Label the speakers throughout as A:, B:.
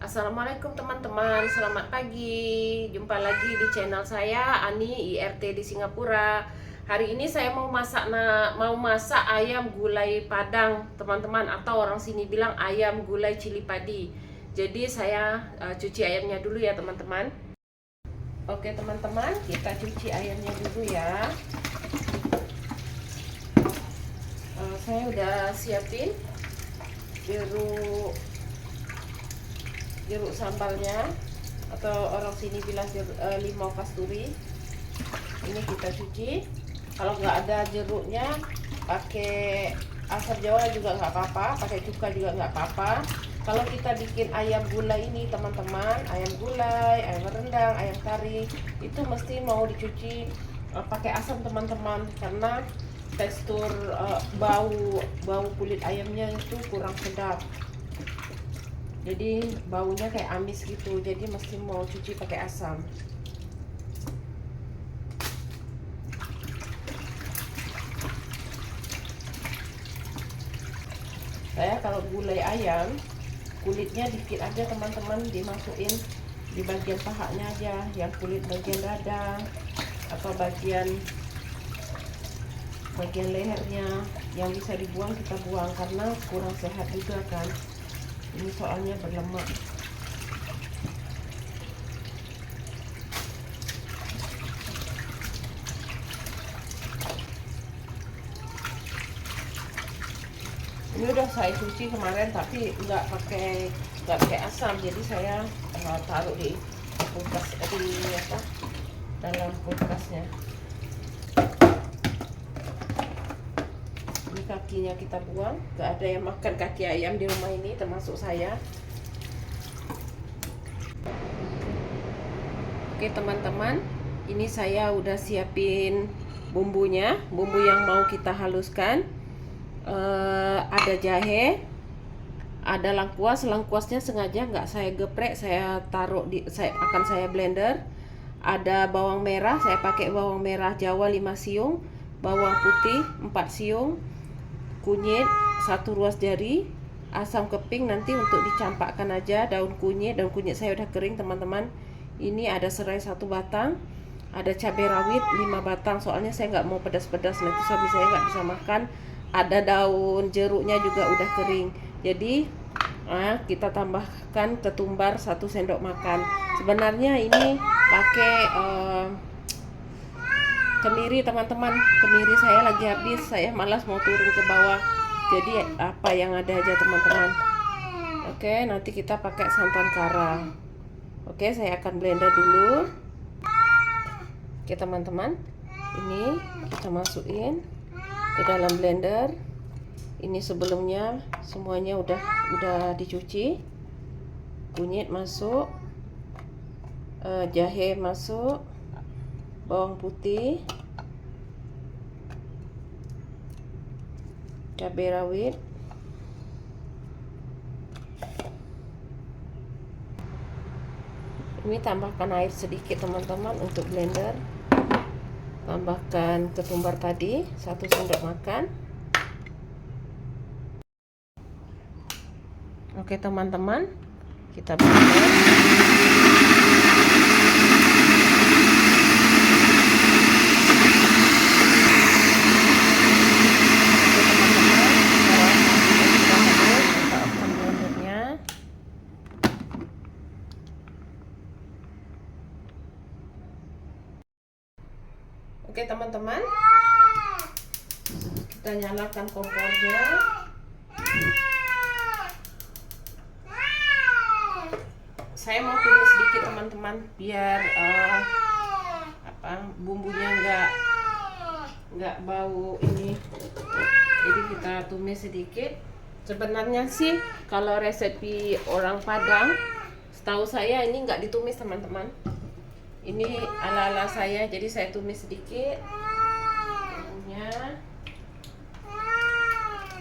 A: Assalamualaikum teman-teman, selamat pagi. Jumpa lagi di channel saya Ani IRT di Singapura. Hari ini saya mau masak ayam gulai Padang, teman-teman, atau orang sini bilang ayam gulai cili padi. Jadi saya cuci ayamnya dulu ya, teman-teman. Oke, teman-teman, kita cuci ayamnya dulu ya. Saya udah siapin jeruk sambalnya, atau orang sini bilang limau kasturi. Ini kita cuci. Kalau nggak ada jeruknya, pakai asam jawa juga nggak apa-apa, pakai cuka juga nggak apa-apa. Kalau kita bikin ayam gulai ini, teman-teman, ayam gulai, ayam rendang, ayam kari, itu mesti mau dicuci pakai asam, teman-teman, karena tekstur bau kulit ayamnya itu kurang sedap. Jadi baunya kayak amis gitu, jadi mesti mau cuci pakai asam. Saya kalau gulai ayam, kulitnya dikit aja, teman-teman, dimasukin di bagian pahanya aja, yang kulit bagian dada atau bagian lehernya yang bisa dibuang kita buang, karena kurang sehat juga kan. Ini soalnya berlemak. Ini udah saya cuci kemarin, tapi nggak pakai asam, jadi saya taruh di kulkas, dalam kulkasnya. Ini kakinya kita buang, nggak ada yang makan kaki ayam di rumah ini, termasuk saya. Oke teman-teman, ini saya udah siapin bumbunya, bumbu yang mau kita haluskan. Ada jahe, ada lengkuasnya sengaja nggak saya geprek, saya akan saya blender. Ada bawang merah, saya pakai bawang merah Jawa 5 siung, bawang putih 4 siung, kunyit 1 ruas jari, asam keping nanti untuk dicampakkan aja, daun kunyit saya udah kering, teman-teman. Ini ada serai 1 batang, ada cabai rawit 5 batang, soalnya saya nggak mau pedas-pedas, nanti suami saya nggak bisa makan. Ada daun jeruknya juga udah kering, jadi kita tambahkan ketumbar 1 sendok makan. Sebenarnya ini pakai kemiri, teman-teman. Kemiri saya lagi habis, saya malas mau turun ke bawah, jadi apa yang ada aja, teman-teman. Oke, nanti kita pakai santan kara. Oke, saya akan blender dulu. Oke teman-teman, ini kita masukin ke dalam blender. Ini sebelumnya semuanya udah dicuci. Kunyit masuk, jahe masuk, bawang putih, cabai rawit, ini tambahkan air sedikit, teman-teman, untuk blender. Tambahkan ketumbar tadi 1 sendok makan. Oke teman-teman, kita blender. Oke teman-teman, kita nyalakan kompornya. Saya mau tumis sedikit, teman-teman, biar bumbunya nggak bau ini. Jadi kita tumis sedikit. Sebenarnya sih kalau resepi orang Padang, setahu saya ini nggak ditumis, teman-teman. Ini ala-ala saya, jadi saya tumis sedikit bumbunya.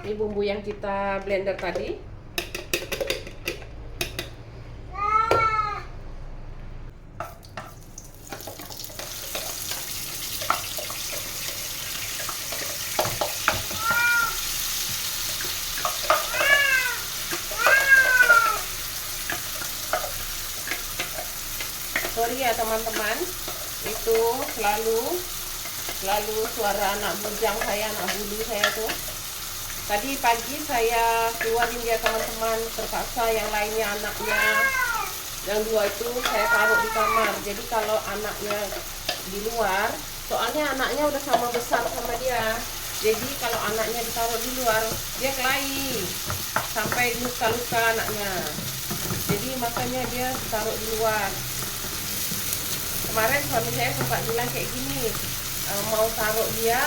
A: Ini bumbu yang kita blender tadi. Sorry ya teman-teman, itu selalu suara anak bujang saya, anak bulu saya tuh. Tadi pagi saya keluarin dia teman-teman, terpaksa yang lainnya anaknya yang dua itu saya taruh di kamar. Jadi kalau anaknya di luar, soalnya anaknya udah sama besar sama dia, jadi kalau anaknya ditaruh di luar dia kelahi sampai luka-luka anaknya. Jadi makanya dia ditaruh di luar. Kemarin suami saya sempat bilang kayak gini, mau taruh dia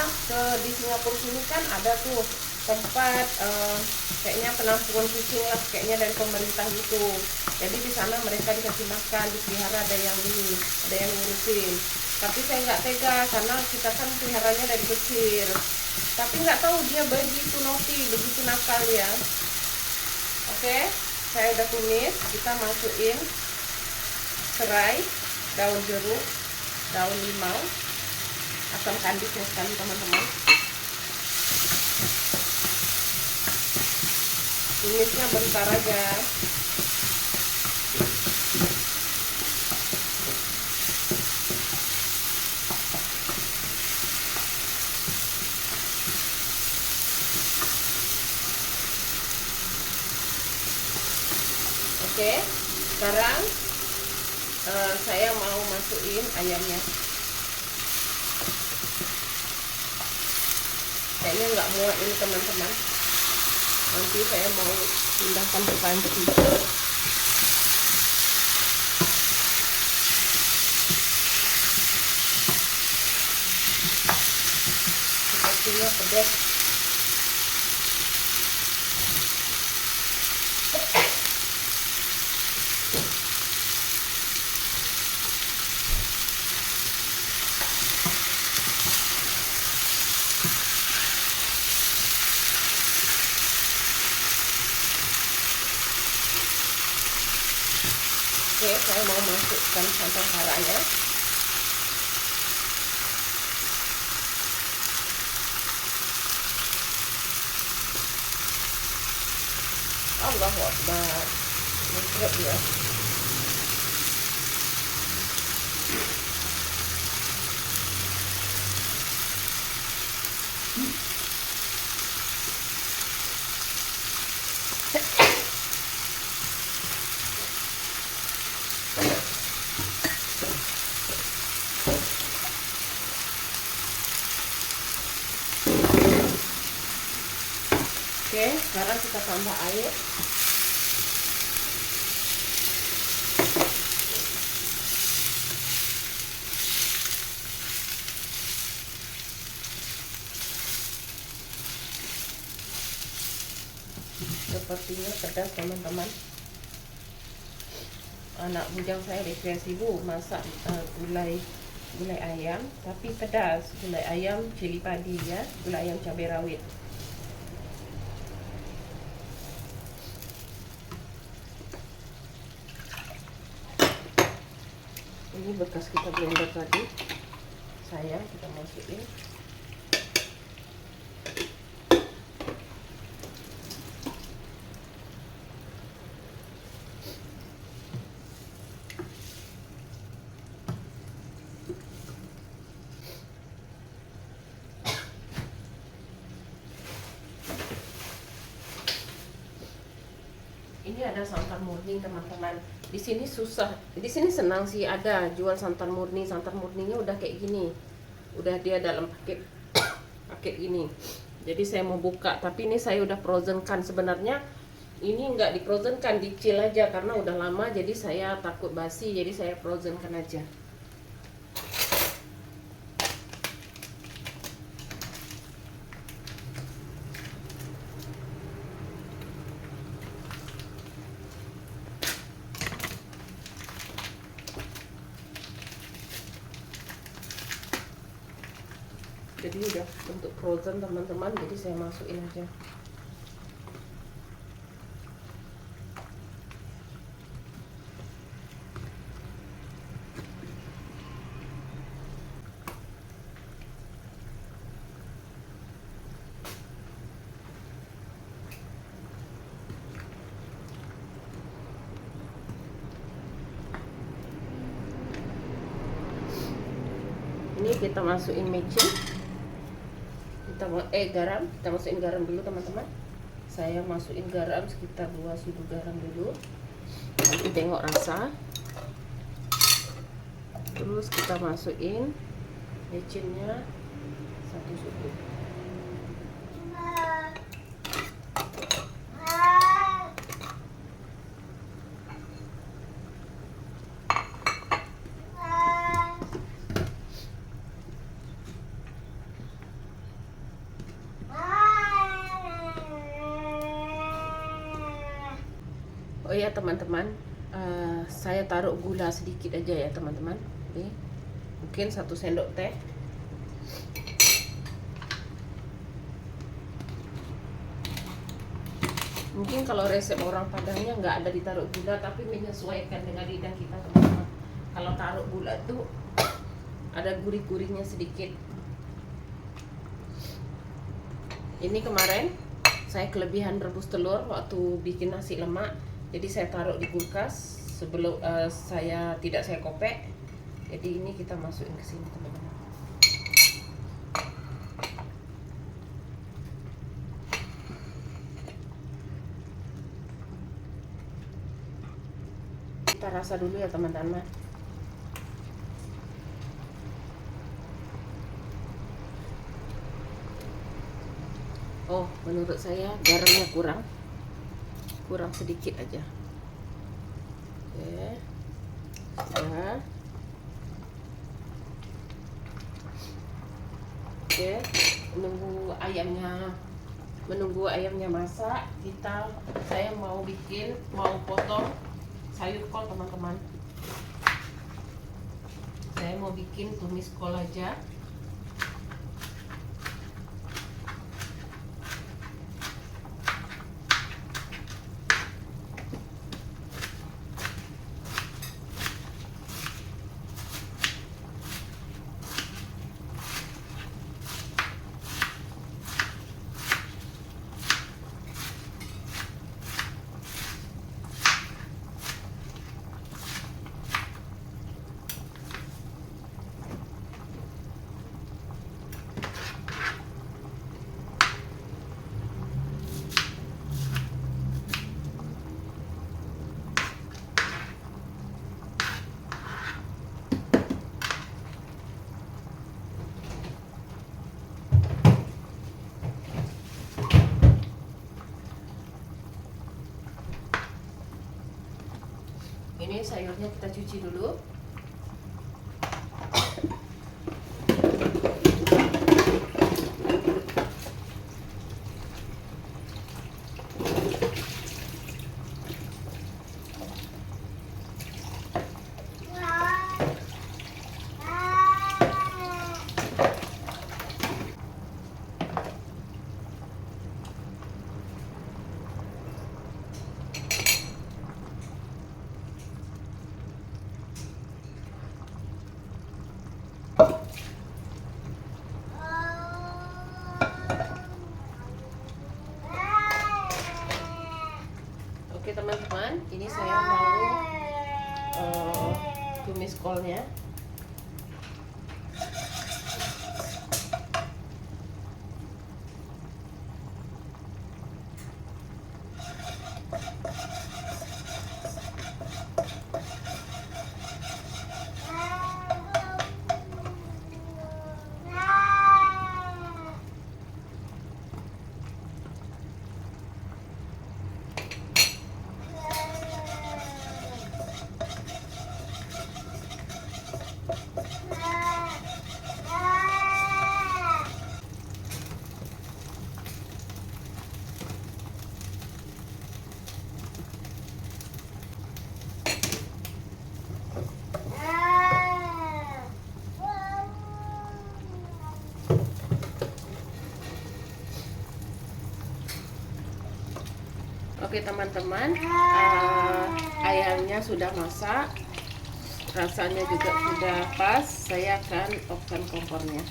A: di Singapura sini kan ada tuh tempat kayaknya penampungan kucing lah, kayaknya dari pemerintah gitu. Jadi di sana mereka dikasih makan, dipelihara, ada yang ngurusin. Tapi saya nggak tega karena kita kan peliharanya dari kecil. Tapi nggak tahu dia begitu naughty, begitu nakal ya. Oke, saya udah tumis. Kita masukin serai, daun jeruk, daun limau, asam kandisnya sekali teman-teman. Tumisnya bentar aja. Oke, sekarang saya mau masukin ayamnya. Kayaknya nggak muat ini teman-teman. Nanti saya mau pindahkan ke panci. Sepertinya pedas. Oke, saya mau masukkan santan merahnya. Allahu Akbar. Mantap ya. Oke, sekarang kita tambah air. Sepertinya pedas teman-teman. Anak bujang saya rekreasi bu masak gulai ayam, tapi pedas. Gulai ayam cili padi ya, gulai ayam cabai rawit. Ini bekas kita blender tadi, sayang kita masukin. Ini ada santan murni teman-teman. Di sini susah, di sini senang sih ada jual santan murni. Santan murninya udah kayak gini, udah dia dalam paket ini. Jadi saya mau buka, tapi ini saya udah frozen kan. Sebenarnya ini nggak di frozen kan, dicil aja karena udah lama. Jadi saya takut basi, jadi saya frozen kan aja. Jadi udah untuk frozen teman-teman, jadi saya masukin aja. Ini kita masukin micin, garam. Kita masukin garam dulu teman-teman. Saya masukin garam sekitar 2 sudu garam dulu. Nanti tengok rasa. Terus kita masukin micinnya 1 sudu. Oh ya teman-teman, saya taruh gula sedikit aja ya teman-teman. Ini mungkin 1 sendok teh. Mungkin kalau resep orang Padangnya nggak ada ditaruh gula, tapi menyesuaikan dengan lidah kita teman-teman. Kalau taruh gula tuh ada gurih-gurihnya sedikit. Ini kemarin saya kelebihan rebus telur waktu bikin nasi lemak. Jadi saya taruh di kulkas sebelum tidak saya kopek. Jadi ini kita masukin ke sini teman-teman. Kita rasa dulu ya teman-teman. Oh, menurut saya garamnya kurang sedikit aja. Oke. Ya. Oke, menunggu ayamnya masak, saya mau potong sayur kol teman-teman. Saya mau bikin tumis kol aja. Ini sayurnya kita cuci dulu. Oke teman-teman, ini saya mau tumis kolnya. Oke teman-teman, ayamnya sudah masak, rasanya juga sudah pas. Saya akan off-kan kompornya.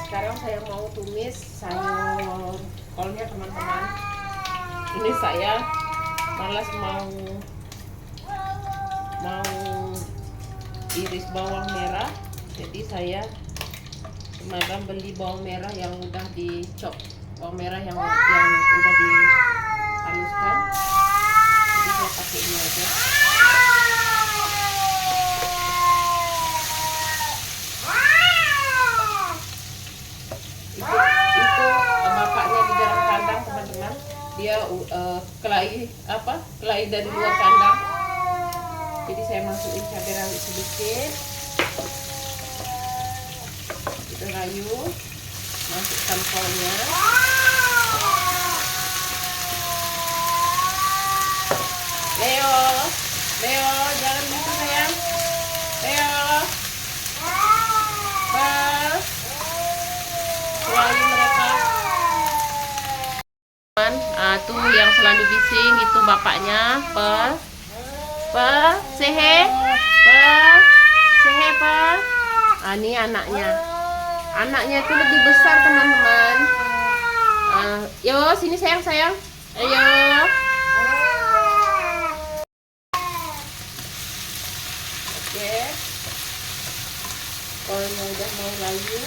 A: Sekarang saya mau tumis sayur kolnya teman-teman. Ini saya malas mau mau iris bawang merah, jadi saya kemarin beli bawang merah yang udah dicop, bawang merah yang udah dihaluskan, jadi saya pakai ini aja. Itu bapaknya di dalam kandang teman-teman, dia kelahi dari luar kandang, jadi saya masukin cabai rawit sedikit, kita rayu, masukkan kolnya, Leo jangan gitu sayang, Leo keluarin mereka. Tuh yang selalu bising itu bapaknya, sehe, ini anaknya itu lebih besar teman-teman. Yo sini sayang, ayo. Oke, kolnya udah mau layu.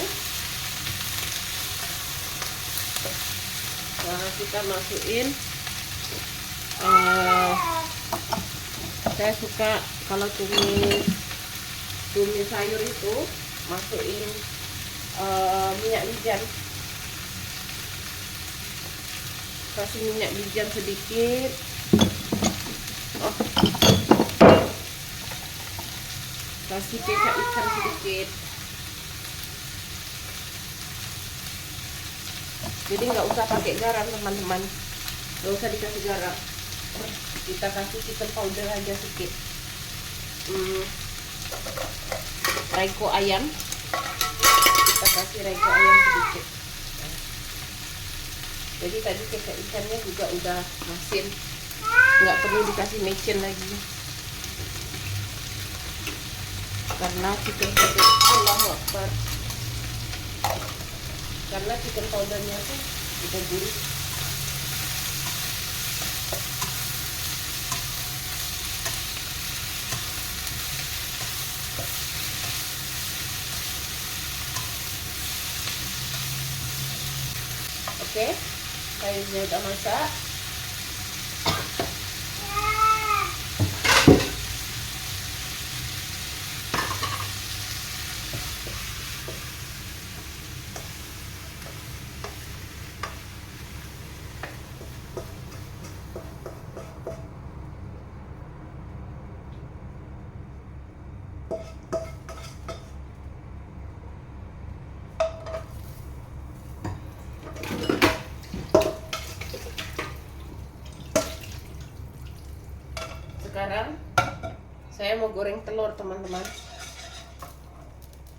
A: Nah, kita masukin, saya suka kalau tumis sayur itu masukin minyak wijen, kasih minyak wijen sedikit, kasih kecap ikan sedikit, jadi nggak usah pakai garam teman-teman, nggak usah dikasih garam, kita kasih chicken powder aja sedikit. Raiko ayam, kita kasih raiko ayam sedikit. Jadi tadi kecap ikannya juga udah masin, nggak perlu dikasih mecin lagi, karena chicken powder, Allahu Akbar, karena chicken powdernya tuh udah gurih. Oke, sayurnya udah masak. Sekarang saya mau goreng telur teman-teman,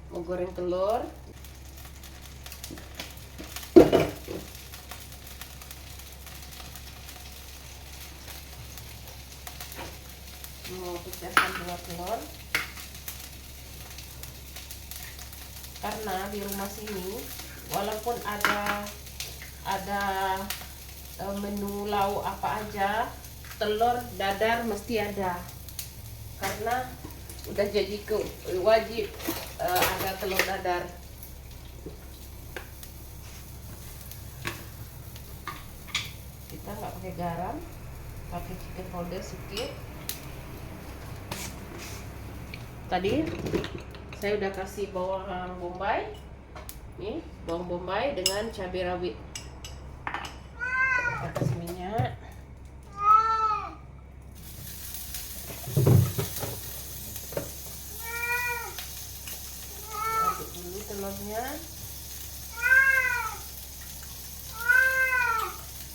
A: mau goreng telur. Mau pecahkan 2 telur, karena di rumah sini walaupun ada menu lauk apa aja, telur dadar mesti ada, karena udah jadi wajib ada telur dadar. Kita nggak pakai garam, pakai chicken powder sedikit. Tadi saya udah kasih bawang bombay, nih bawang bombay dengan cabai rawit. Kita kasih minyak. Aduk dulu telurnya.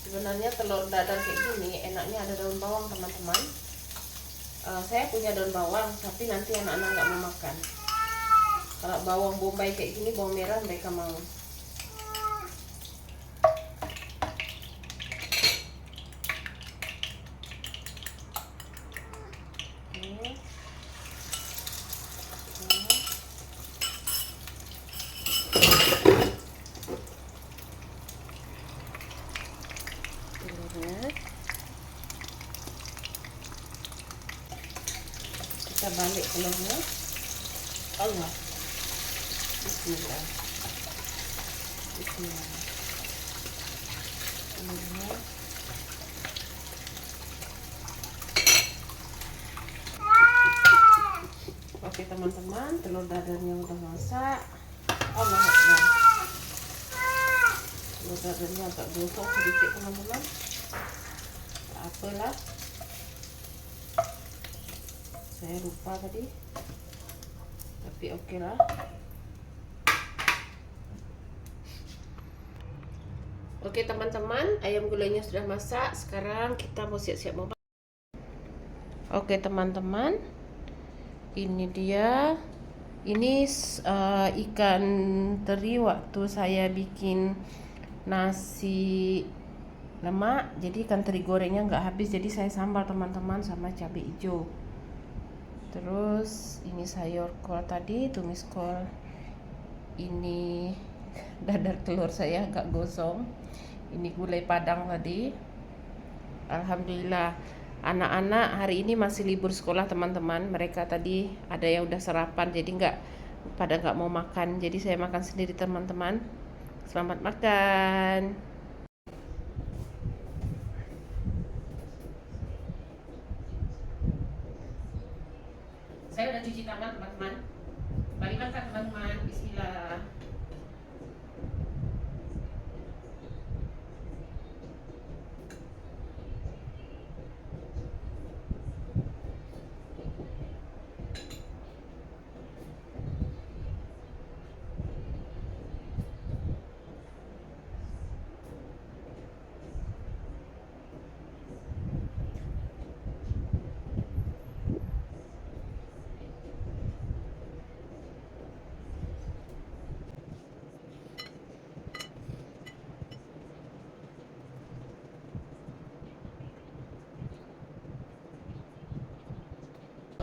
A: Sebenarnya telur dadar kayak gini enaknya ada daun bawang teman-teman. Saya punya daun bawang, tapi nanti anak-anak nggak mau makan. Kalau bawang bombay kayak gini, bawang merah mereka mau. Kita kita balik telurnya. Allah. Bismillah. Bismillah. Telurnya. Oke teman-teman, telur dadarnya udah masak. Allah Akbar. Telur dadarnya agak gosong sedikit teman-teman. Tak apalah. Saya lupa tadi. Tapi oke lah. Oke teman-teman, ayam gulainya sudah masak. Sekarang kita mau siap-siap mau. Oke teman-teman, ini dia. Ini ikan teri waktu saya bikin nasi lemak. Jadi ikan teri gorengnya nggak habis, jadi saya sambal teman-teman sama cabai hijau. Terus ini sayur kol tadi, tumis kol. Ini dadar telur saya agak gosong. Ini gulai padang tadi. Alhamdulillah, anak-anak hari ini masih libur sekolah teman-teman. Mereka tadi ada yang udah sarapan, jadi nggak mau makan. Jadi saya makan sendiri teman-teman. Selamat makan. Saya udah cuci tangan teman-teman. Mari makan teman-teman. Bismillah.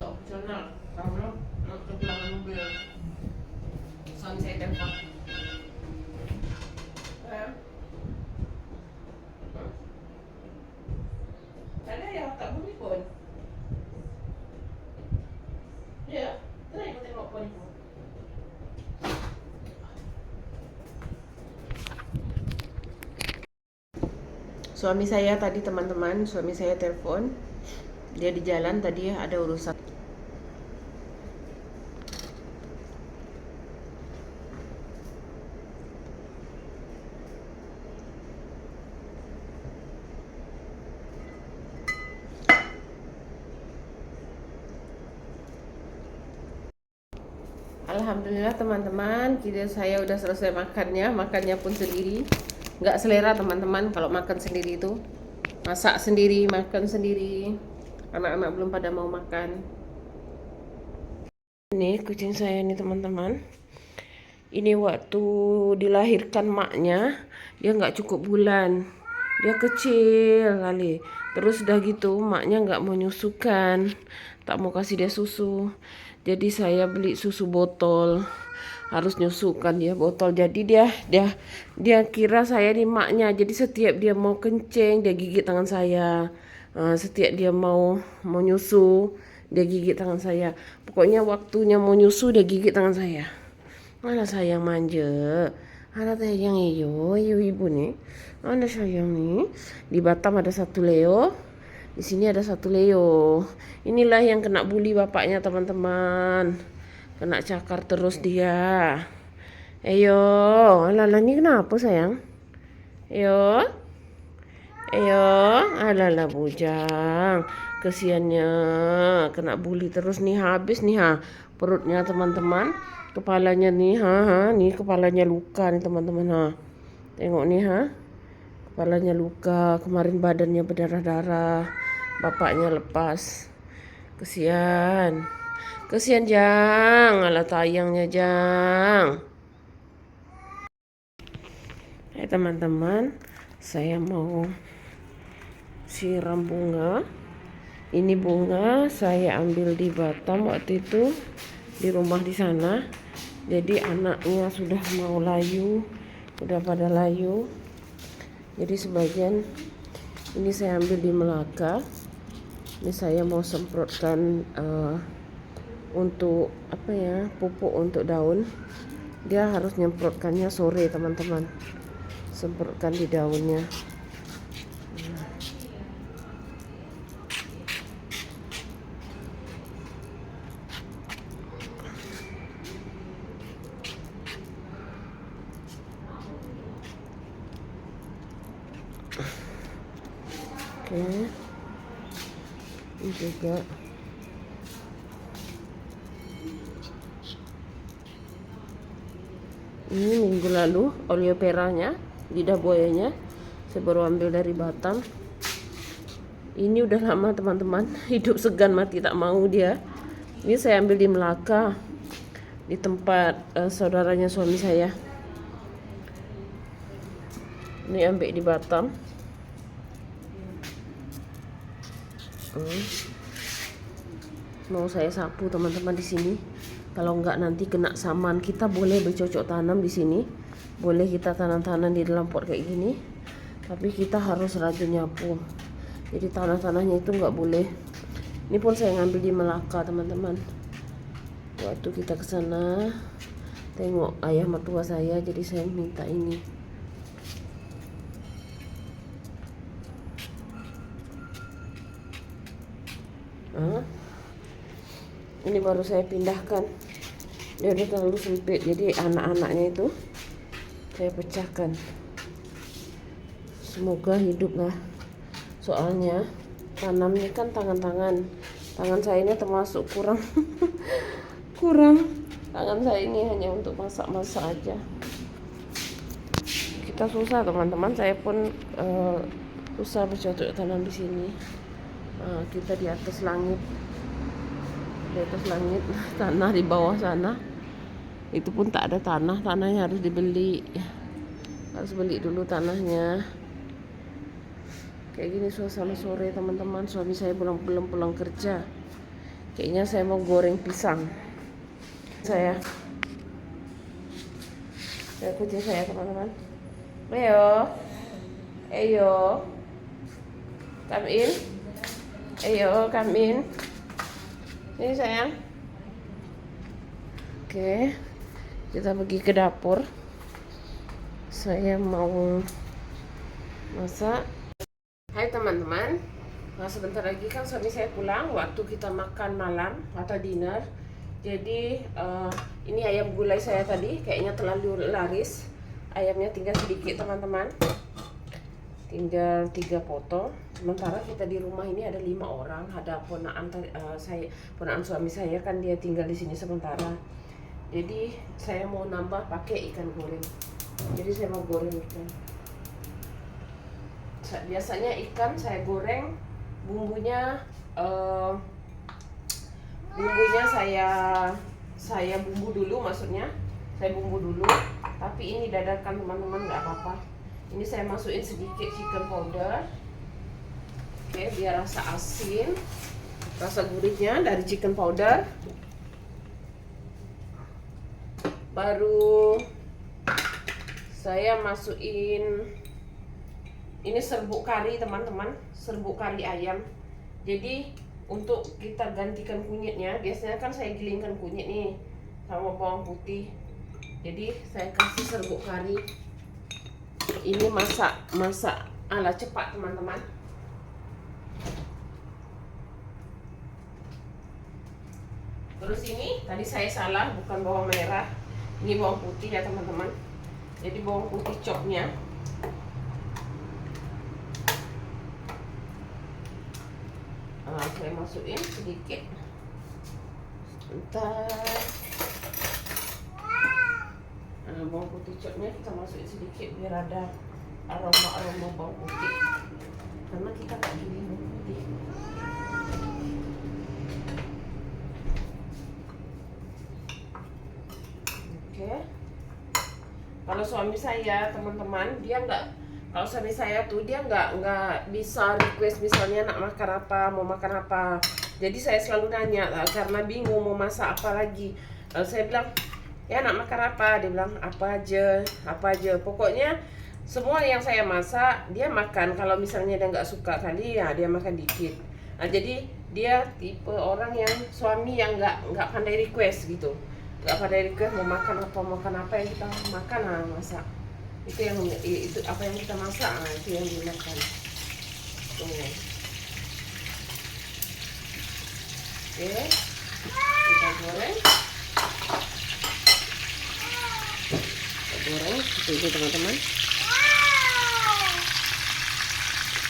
A: Opsional, kalau ke belakang mobil. Suami saya telepon. Ada yang tak bunyi pun. Ya, try aku tengok pun itu. Suami saya tadi teman-teman, suami saya telepon. Dia di jalan tadi ada urusan. Alhamdulillah teman-teman, saya udah selesai makannya pun sendiri. Nggak selera teman-teman kalau makan sendiri itu. Masak sendiri, makan sendiri. Anak-anak belum pada mau makan. Ini kucing saya nih teman-teman. Ini waktu dilahirkan maknya, dia nggak cukup bulan. Dia kecil kali. Terus udah gitu maknya nggak mau nyusukan, tak mau kasih dia susu. Jadi saya beli susu botol, harus nyusukan dia botol. Jadi dia kira saya nih maknya. Jadi setiap dia mau kencing dia gigit tangan saya. Setiap dia mau nyusu dia gigit tangan saya. Pokoknya waktunya mau nyusu dia gigit tangan saya. Mana sayang manja. Ada sayang iyo ibu nih. Ada sayang nih. Di Batam ada satu Leo. Di sini ada satu Leo. Inilah yang kena bully bapaknya teman-teman. Kena cakar terus dia. Ayo, alala ini kenapa sayang? Ayo. Ayo, alala bujang. Kesiannya kena bully terus nih, habis nih perutnya teman-teman. Kepalanya nih, nih kepalanya luka nih teman-teman Tengok nih kepalanya luka, kemarin badannya berdarah-darah, bapaknya lepas. Kesian Jang, alah tayangnya Jang. Teman-teman, saya mau siram bunga. Ini bunga saya ambil di Batam waktu itu, di rumah di sana. Jadi anaknya sudah mau layu, udah pada layu. Jadi sebagian ini saya ambil di Melaka. Ini saya mau semprotkan untuk apa ya, pupuk untuk daun, dia harus nyemprotkannya sore teman-teman, semprotkan di daunnya. Oke, ini juga ini minggu lalu oleoperanya, lidah buayanya saya baru ambil dari Batam. Ini udah lama teman-teman, hidup segan mati tak mau dia. Ini saya ambil di Melaka, di tempat saudaranya suami saya. Ini ambil di Batam. Mau saya sapu teman-teman di sini. Kalau enggak nanti kena saman. Kita boleh bercocok tanam di sini, boleh kita tanam-tanam di dalam pot kayak gini, tapi kita harus rajin nyapu. Jadi tanah-tanahnya itu enggak boleh. Ini pun saya ngambil di Melaka teman-teman. Waktu kita ke sana tengok ayah mertua saya, jadi saya minta ini. Ini baru saya pindahkan, dia udah terlalu sempit, jadi anak-anaknya itu saya pecahkan. Semoga hidup lah, soalnya tanamnya kan tangan saya ini termasuk kurang kurang. Tangan saya ini hanya untuk masak-masak aja. Kita susah teman-teman, saya pun susah bercocok tanam di sini. Kita di atas langit, tanah di bawah sana itu pun tak ada tanahnya harus dibeli, harus beli dulu tanahnya. Kayak gini suasana sore teman-teman, suami saya belum pulang kerja. Kayaknya saya mau goreng pisang. Saya kucing saya teman-teman. Ayo come in, come in. Ini sayang. Oke, kita pergi ke dapur. Saya mau masak. Hai teman-teman, sebentar lagi kan suami saya pulang, waktu kita makan malam atau dinner. Jadi ini ayam gulai saya tadi kayaknya terlalu laris. Ayamnya tinggal sedikit teman-teman, tinggal 3 potong. Sementara kita di rumah ini ada 5 orang, ada ponakan ponakan suami saya kan dia tinggal di sini sementara. Jadi saya mau nambah pakai ikan goreng. Jadi saya mau goreng ikan. Biasanya ikan saya goreng, bumbunya saya bumbu dulu, maksudnya saya bumbu dulu. Tapi ini dadakan teman-teman, nggak apa-apa. Ini saya masukin sedikit chicken powder. Oke, biar rasa asin, rasa gurihnya dari chicken powder. Baru saya masukin ini serbuk kari teman-teman, serbuk kari ayam. Jadi untuk kita gantikan kunyitnya, biasanya kan saya gilingkan kunyit nih sama bawang putih. Jadi saya kasih serbuk kari. Ini masak ala cepat teman-teman. Terus ini tadi saya salah, bukan bawang merah, ini bawang putih ya teman-teman. Jadi bawang putih chopnya. Saya masukin sedikit. Sebentar. Bawang putih chopnya kita masukin sedikit biar ada aroma bawang putih. Karena kita nggak giling bawang putih. Oke. Kalau suami saya teman-teman, kalau suami saya tuh dia nggak bisa request misalnya nak makan apa, mau makan apa. Jadi saya selalu nanya karena bingung mau masak apa lagi. Lalu saya bilang, ya nak makan apa? Dia bilang apa aja. Pokoknya semua yang saya masak dia makan. Kalau misalnya dia nggak suka kali ya dia makan dikit. Nah jadi dia tipe orang yang suami yang nggak pandai request gitu, nggak pandai request mau makan apa yang kita makan, masak itu apa yang kita masak, itu yang dimakan tuh. Oke, kita goreng seperti itu teman-teman.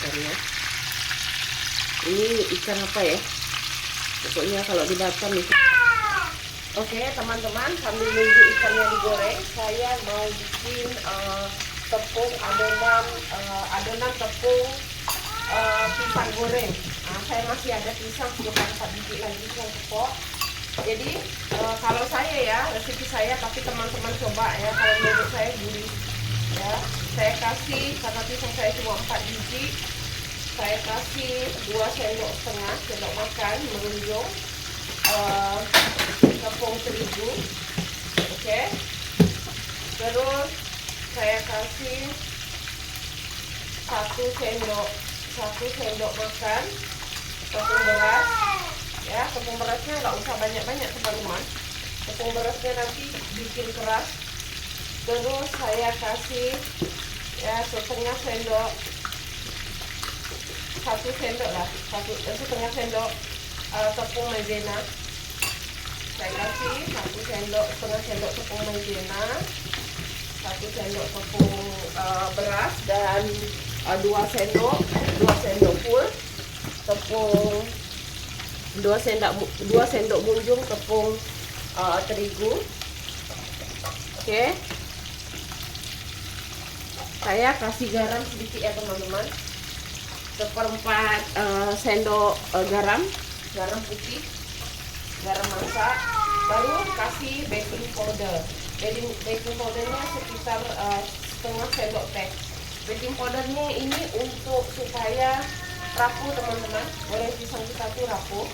A: Ya. Ini ikan apa ya, pokoknya kalau di Batam itu. Oke teman-teman, sambil nunggu ikannya digoreng, saya mau bikin tepung adonan tepung pisang goreng. Saya masih ada pisang sekitar 4 biji lagi yang tepung. Jadi kalau saya ya, resep saya, tapi teman-teman coba ya, kalau menurut saya gurih ya. Saya kasih, karena pisang saya cuma 4 biji, saya kasih 2,5 sendok makan menunjuk tepung terigu. Oke. Terus saya kasih 1 sendok makan tepung beras ya. Tepung berasnya nggak usah banyak-banyak teman-teman, tepung berasnya nanti bikin keras. Terus saya kasih ya setengah sendok tepung maizena. Saya kasih 1,5 sendok tepung maizena, 1 sendok tepung beras, dan 2 sendok full tepung, 2 sendok munjung tepung terigu. Oke. Saya kasih garam sedikit ya teman-teman, 1/4 sendok garam putih, garam masak. Baru kasih baking powder. Baking powdernya sekitar setengah sendok teh. Baking powdernya ini untuk supaya rapuh teman-teman, goreng pisang kita tuh rapuh.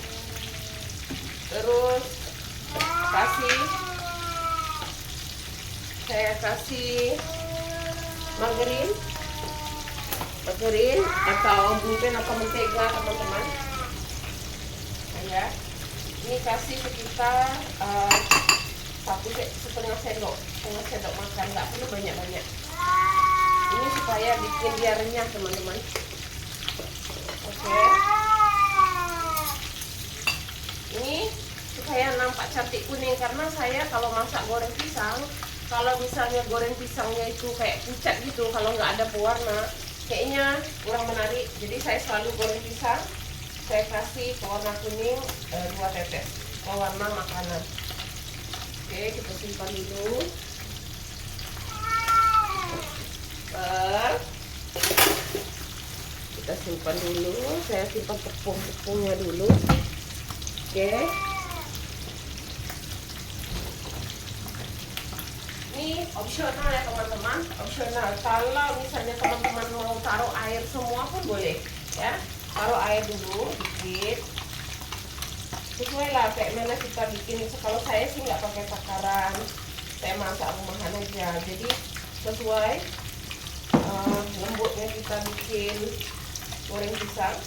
A: Terus saya kasih margarin atau bukan atau mentega teman-teman. Saya ini kasih sekitar 1,5 sendok makan, nggak perlu banyak-banyak. Ini supaya bikin dia renyah teman-teman. Oke. Ini supaya nampak cantik kuning, karena saya kalau masak goreng pisang, kalau misalnya goreng pisangnya itu kayak pucat gitu, kalau nggak ada pewarna, kayaknya kurang menarik. Jadi saya selalu goreng pisang, saya kasih pewarna kuning 2 tetes, pewarna makanan. Oke, kita simpan dulu. Kita simpan dulu. Saya simpan tepungnya dulu. Oke. Ini opsional ya teman-teman, opsional. Kalau misalnya teman-teman mau taruh air semua pun boleh ya. Taruh air dulu dikit, sesuai lah kayak mana kita bikin. Kalau saya sih nggak pakai takaran, saya masak rumahan aja, jadi sesuai lembutnya kita bikin goreng pisang.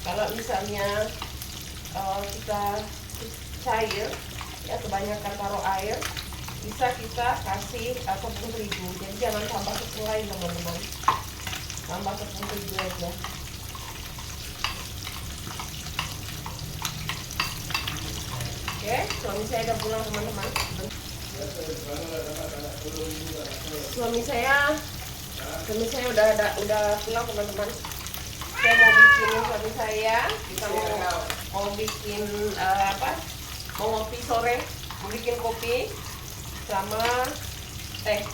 A: Kalau misalnya kita cair ya, kebanyakan taruh air, bisa kita kasih tepung terigu. Jadi jangan tambah tepung lain teman-teman, tambah tepung terigu aja. Oke, suami saya udah pulang teman-teman. Suami saya udah pulang teman-teman. Saya mau bikin suami saya, kita mau bikin mau ngopi sore, mau bikin kopi sama teh.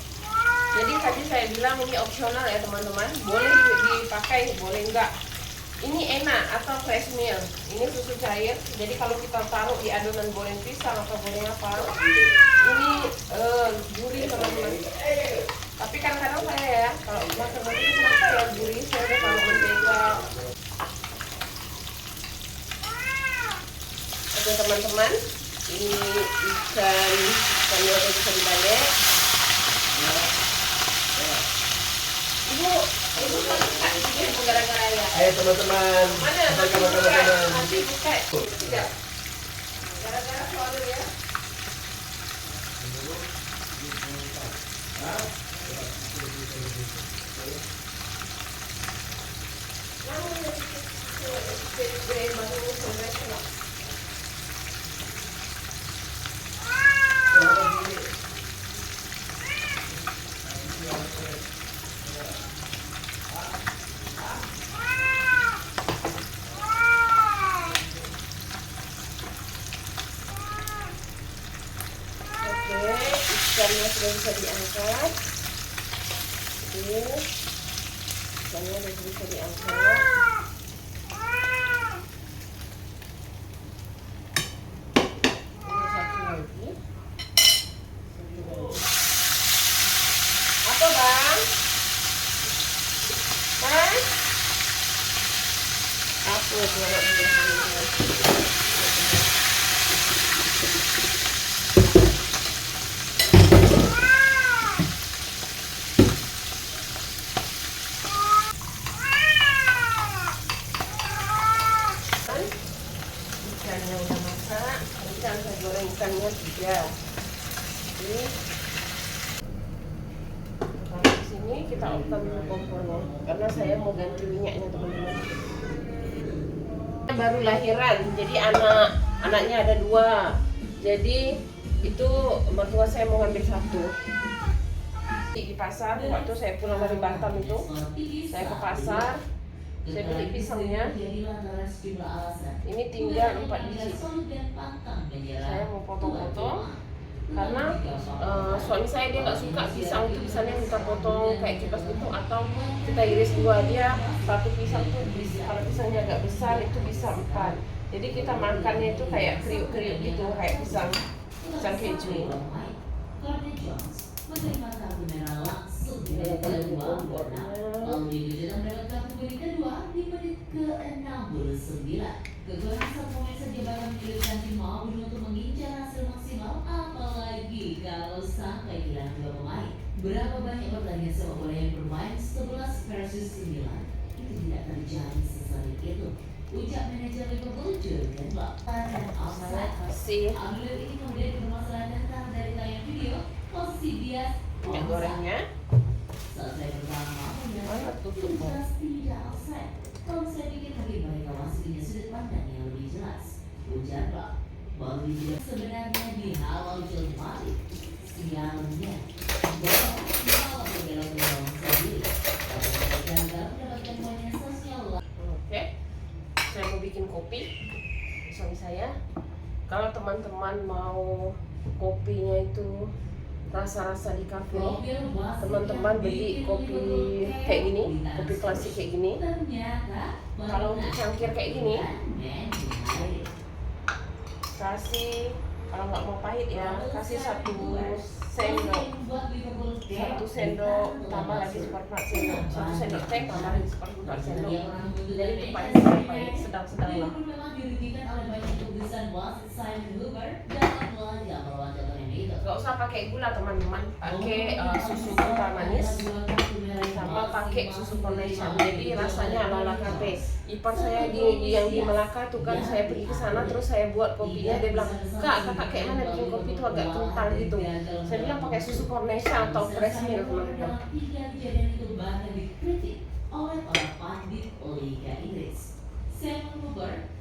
A: Jadi tadi saya bilang ini opsional ya teman-teman, boleh dipakai, boleh enggak. Ini enak atau fresh milk. Ini susu cair. Jadi kalau kita taruh di adonan goreng pisang atau goreng apa, ini gurih teman-teman. Tapi kadang-kadang saya ya, kalau makan nanti kenapa ya gurih, saya udah taruh mentega. Oke teman-teman, ini ikannya udah bisa dibalik. Ibu gara-gara
B: Ayo teman-teman.
A: Mana?
B: Nanti
A: Nanti buka.
B: teman-teman.
A: Nanti buka. Tidak. Gara-gara soal ya. Ikannya sudah bisa diangkat. Oke, ikannya sudah bisa diangkat. Ini satu lagi. Apa bang? Bang? Apa ikannya udah masak, ikan saya goreng ikannya 3. Ini taruh di sini, kita open kompornya karena saya mau ganti minyaknya teman-teman. Baru lahiran, jadi anaknya ada 2. Jadi itu mertua saya mau ngambil 1. Di pasar waktu saya pulang dari Batam itu, saya ke pasar. Saya beli pisangnya. Ini tinggal 4 biji. Saya mau potong-potong karena suami saya dia nggak suka pisang itu pisangnya kita potong kayak kipas gitu atau kita iris 2. Dia 1 pisang tuh kalau pisangnya agak besar itu bisa 4. Jadi kita makannya itu kayak kriuk-kriuk gitu kayak pisang keju.
C: Menerima kartu merah langsung di menit kedua, lalu dilanjutkan mendapat kartu kuning kedua di menit ke-69. Kekurangan satu pemain saja bakal menyulitkan tim Maupun untuk mengincar hasil maksimal, apalagi kalau sampai kehilangan 2 pemain. Berapa banyak pertandingan sepak bola yang bermain 11 versus 9 itu tidak terjadi sesering itu. Ucap manajer Liverpool Jurgen Klopp dan offside. Ambil ini kemudian bermasalah tentang dari tayangan video. Posisi bias
A: Minyak gorengnya
C: selesai pertama
A: mana tutup
C: jelas tidak offside. Kalau saya pikir mungkin mereka masih punya sudut pandang yang lebih jelas. Ujarlah bahwa tidak sebenarnya dihawal John Malik. Sialnya bahwa malah berbelok-belok sendiri. Kalau mereka gagal mendapatkan poin yang sosial.
A: Oke, saya mau bikin kopi suami saya. Kalau teman-teman mau kopinya itu rasa-rasa di kafe, teman-teman beli kopi kayak gini, kopi klasik kayak gini. Kalau untuk cangkir kayak gini, kasih, kalau nggak mau pahit ya, kasih 1 sendok, 1 sendok tambah lagi seperempat sendok, 1 sendok teh tambah lagi seperempat sendok. Jadi itu pahit sedang-sedang lah. Gak usah pakai gula teman-teman, pakai susu kental manis sama pakai susu foundation. Jadi rasanya ala-ala kafe. Ipar saya yang di Melaka tuh kan, saya pergi ke sana terus saya buat kopinya, dia bilang, kakak kayak mana bikin kopi itu agak kental gitu. Saya bilang pakai susu foundation atau fresh milk teman-teman.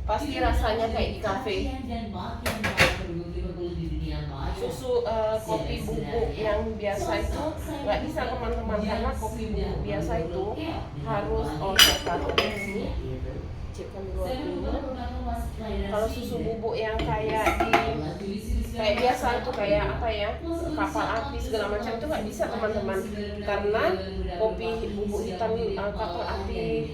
A: Pasti rasanya kayak di kafe. Susu kopi bubuk yang biasa itu nggak bisa teman-teman, karena kopi bubuk biasa itu harus cetak ini. Cekkan dulu waktunya. Kalau susu bubuk yang kayak biasa itu kayak apa ya, kapal api segala macam itu nggak bisa teman-teman, karena kopi bubuk hitam kapal api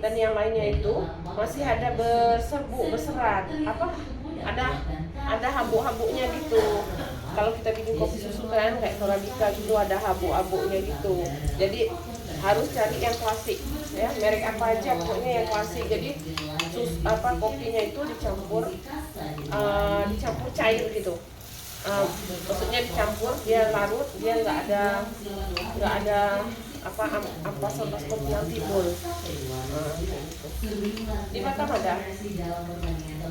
A: dan yang lainnya itu masih ada berserat apa, ada habuk-habuknya gitu. Kalau kita bikin kopi susu kan kayak Torabika gitu ada habuk-habuknya gitu. Jadi harus cari yang klasik ya, merek apa aja pokoknya yang klasik. Jadi kopinya itu dicampur cair gitu. maksudnya dicampur, dia larut, dia nggak ada ampas kopi yang timbul. Di Batam ada,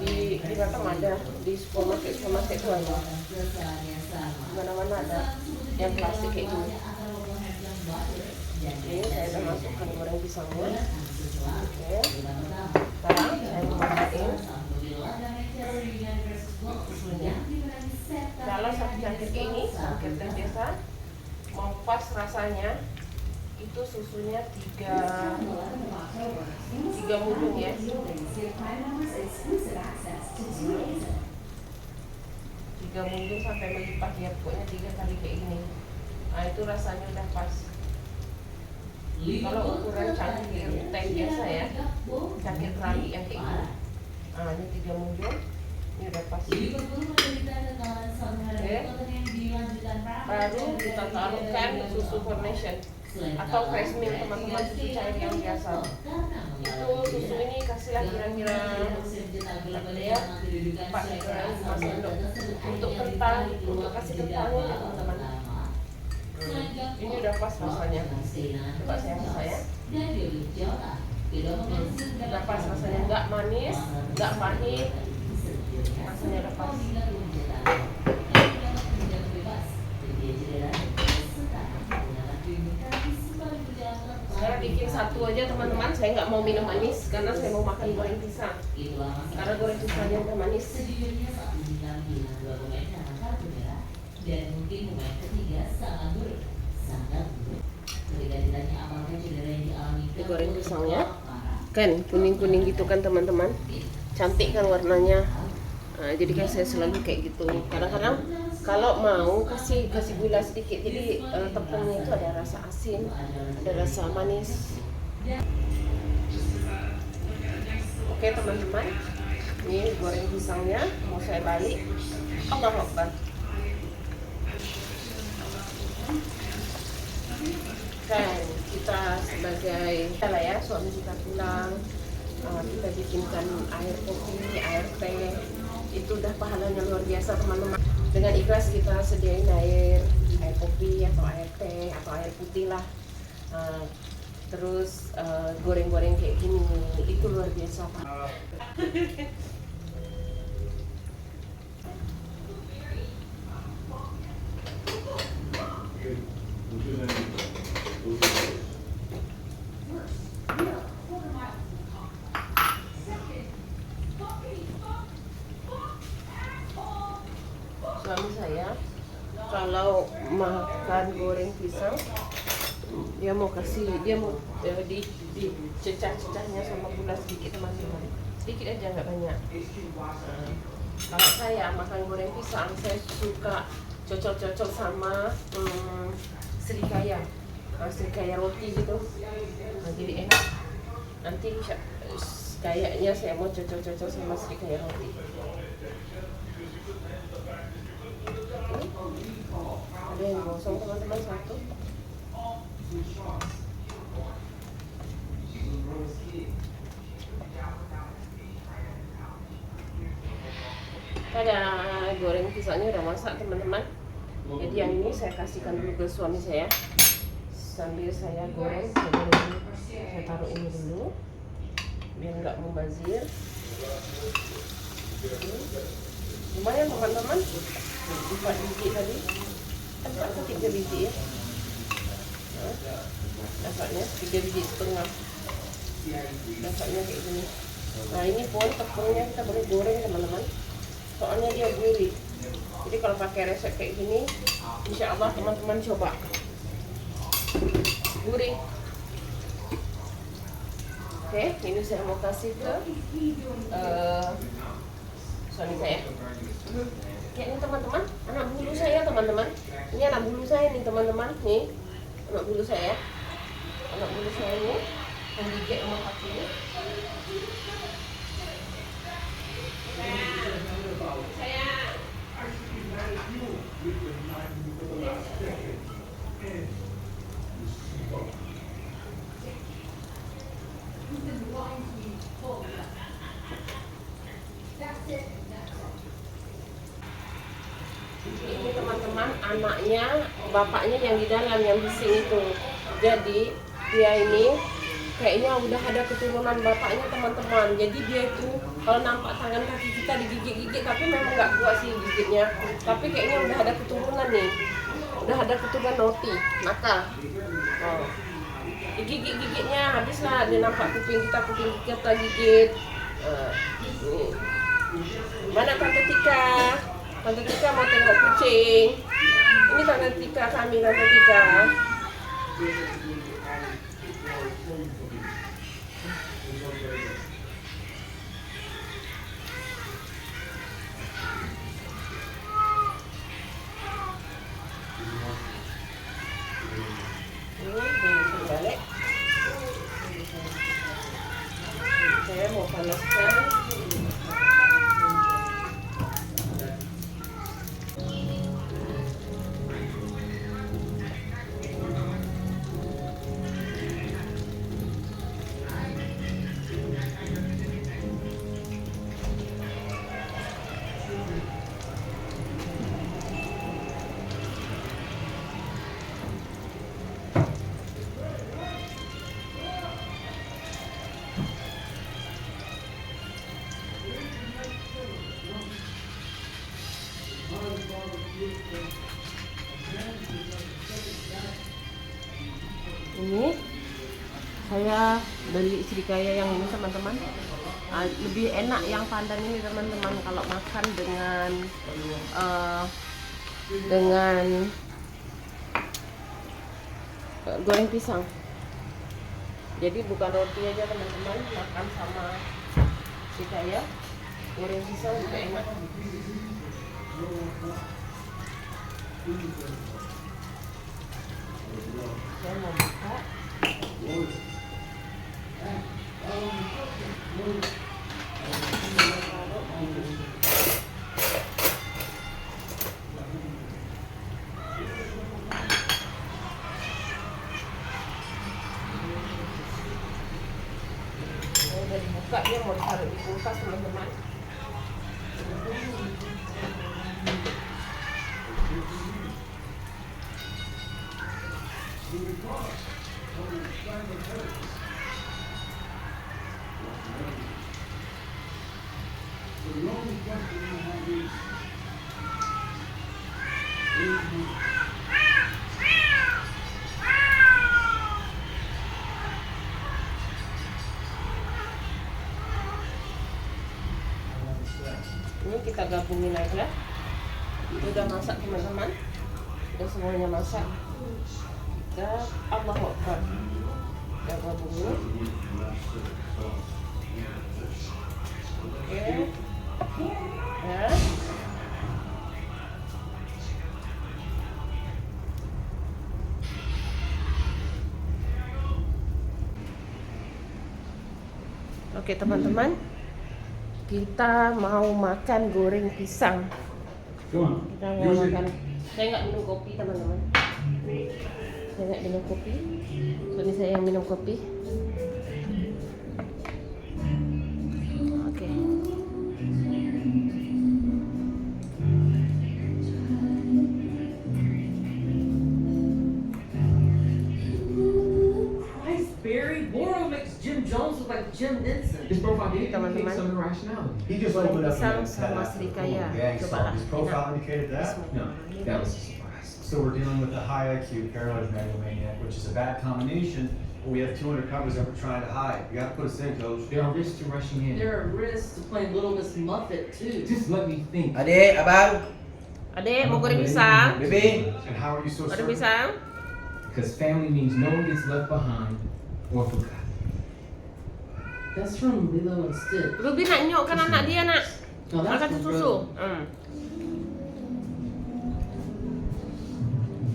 A: di Batam ada, di supermarket itu ada, mana-mana ada yang plastik kayak gini. Ini saya udah masukkan goreng pisangnya. Oke, sekarang saya masukin susunya. Kalau cangkir ini, cangkir teh biasa, mau pas rasanya, itu susunya 3 mundung ya. 3 mundung sampai melipat ya, pokoknya 3 kali kayak gini. Nah itu rasanya udah pas. Kalau ukuran cangkir teh biasa ya, cangkir keramik yang kayak gini, nah ini 3 mundung, ini udah pas. Oke, baru kita taruhkan susu Carnation atau fresh milk, teman-teman, susu cair yang biasa. Itu susu ini kasihlah kira-kira ya 4 gram 5 sendok untuk kental, untuk kasih kentalnya ya teman-teman. Ini udah pas rasanya. Coba saya. Udah pas rasanya, nggak manis, nggak pahit, rasanya udah pas. Saya bikin satu aja teman-teman, saya nggak mau minum manis karena saya mau makan goreng pisang. Karena goreng pisangnya udah manis. Dan mungkin pemain ketiga sangat buruk. Ketika ditanya apakah cedera yang dialami, digoreng pisangnya kan kuning-kuning gitu kan teman-teman, cantik kan warnanya. Nah, jadi kan saya selalu kayak gitu. Kadang-kadang kalau mau kasih gula sedikit, jadi tepungnya itu ada rasa asin, ada rasa manis. Oke teman-teman, ini goreng pisangnya mau saya balik. Allahu Akbar. Kan kita sebagai ya, suami kita pulang, kita bikinkan air kopi, air teh, itu udah pahalanya luar biasa teman-teman. Dengan ikhlas kita sediain air kopi atau air teh atau air putih lah, terus goreng-goreng kayak gini, itu luar biasa Pak. Suami saya kalau makan goreng pisang, dia mau dicecah-cecahnya sama gula sedikit teman-teman, sedikit aja nggak banyak. Kalau saya makan goreng pisang, saya suka cocol-cocol sama serikaya roti gitu, jadi enak. Nanti kayaknya saya mau cocol-cocol sama serikaya roti. Ada yang gosong teman-teman satu. Ada goreng pisangnya udah masak teman-teman. Jadi yang ini saya kasihkan dulu ke suami saya. Sambil saya goreng, saya taruh ini dulu biar nggak mubazir. Lumayan teman-teman, 4 biji tadi, 4 atau 3 biji ya. Dapatnya 3 biji setengah. Dapatnya kayak gini. Nah ini pun tepungnya kita boleh goreng teman-teman, soalnya dia gurih. Jadi kalau pakai resep kayak gini, insya Allah teman-teman coba, gurih. Oke, ini saya mau kasih ke suami saya. Ya ini teman-teman, anak bulu saya teman-teman. Ini anak bulu saya nih teman-teman. Nih, anak bulu saya. Anak bulu saya ini menggigit sama kakinya. Saya anaknya, bapaknya yang di dalam yang bising itu. Jadi dia ini kayaknya udah ada keturunan bapaknya teman-teman. Jadi dia itu kalau nampak tangan kaki kita digigit-gigit, tapi memang nggak kuat sih gigitnya. Tapi kayaknya udah ada keturunan nih, udah ada keturunan naughty, nakal. Oh. Digigit-gigitnya habislah, dia nampak kuping kita gigit. Nih. Mana Tante Tika? Tante Tika mau tengok kucing. Ini Tante Tika kami, Tante Tika. Balik. Saya mau panaskan. Ini saya beli srikaya yang ini teman-teman. Lebih enak yang pandan ini teman-teman kalau makan dengan goreng pisang. Jadi bukan roti aja teman-teman, makan sama srikaya goreng pisang juga enak. Saya mau buka. Udah dibuka, dia mau ditaruh di kulkas teman-teman. Ini kita gabungin aja. Itu udah masak teman-teman. Udah semuanya masak. Kita Allahu Akbar. Kita gabungin. Oke. Ya. Oke teman-teman, kita mau makan goreng pisang. Kita mau makan. Saya nggak minum kopi teman-teman. Saya nggak minum kopi. Suami saya yang minum kopi. Oke.
B: Barry Boro makes Jim Jones look like Jim Henson.
D: His profile did
A: Teman-teman.
D: indicate some irrationality.
E: He just
A: Goreng
E: opened up
A: pisang
E: and
A: sama
E: said,
A: srikaya.
E: gang
A: Coba
E: song.
A: lah.
E: His profile indicated that.
D: No, that was a surprise.
E: So we're dealing with a high IQ paranoid megalomaniac, which is a bad combination. But we have two undercovers that we're trying to hide. You got to put us in, coach.
D: There are risks to rushing in.
B: There are risks to playing Little Miss Muffet too.
D: Just let me think.
F: Adik, abang,
A: Adek mau goreng pisang?
F: Bibi.
E: And how are you so
A: Goreng
E: certain?
A: pisang?
D: Because family means no one gets left behind or forgotten.
B: That's from Lilo and Stitch.
A: Ruby nak nyokkan anak dia nak.
B: No,
A: Nak
B: that's
A: kasih
B: from
A: susu.
B: Frozen.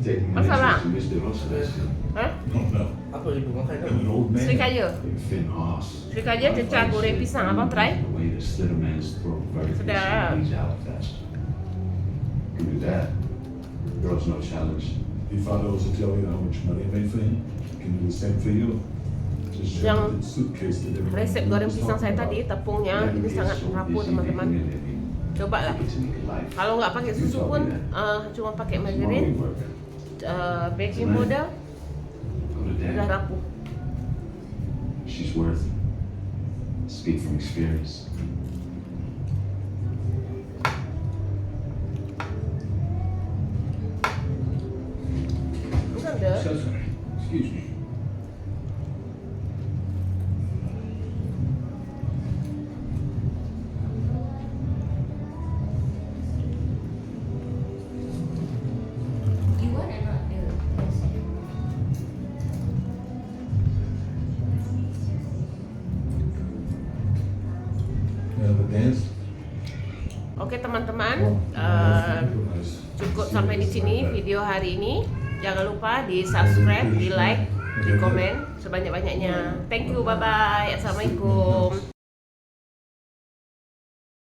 G: Taking an
A: Masalah?
G: interest in Mr. Rosales.
A: Hah?
G: No.
F: Apa ibu makan tu?
G: An old man.
A: Srikaya.
G: A thin horse.
A: Srikaya cecah goreng pisang. Abang try?
G: The way to slit a man's throat very
A: Sedap.
G: he's out fast. Can do that. Girl's no challenge.
H: He found out to tell you how much money I made for him. Can do the same for you. Just
A: Yang
H: the suitcase that everybody
A: Resep goreng
H: was
A: pisang saya
H: talking
A: tadi,
H: about.
A: tepungnya ini sangat rapuh teman-teman. Coba lah.
G: To make a life.
A: Kalau nggak pakai susu pun, cuma pakai
G: Tomorrow we
A: margarin,
G: work.
A: baking powder,
G: Go to
A: udah
G: dad.
A: rapuh.
G: She's worth it. Speak from experience.
A: Bukan deh.
H: So sorry. Excuse me.
C: You want or not?
H: You have a dance?
A: Oke teman-teman,
H: Oh,
A: cukup sampai di sini video hari ini. Jangan lupa di subscribe, di like, di komen sebanyak-banyaknya. Thank you, bye bye. Assalamualaikum.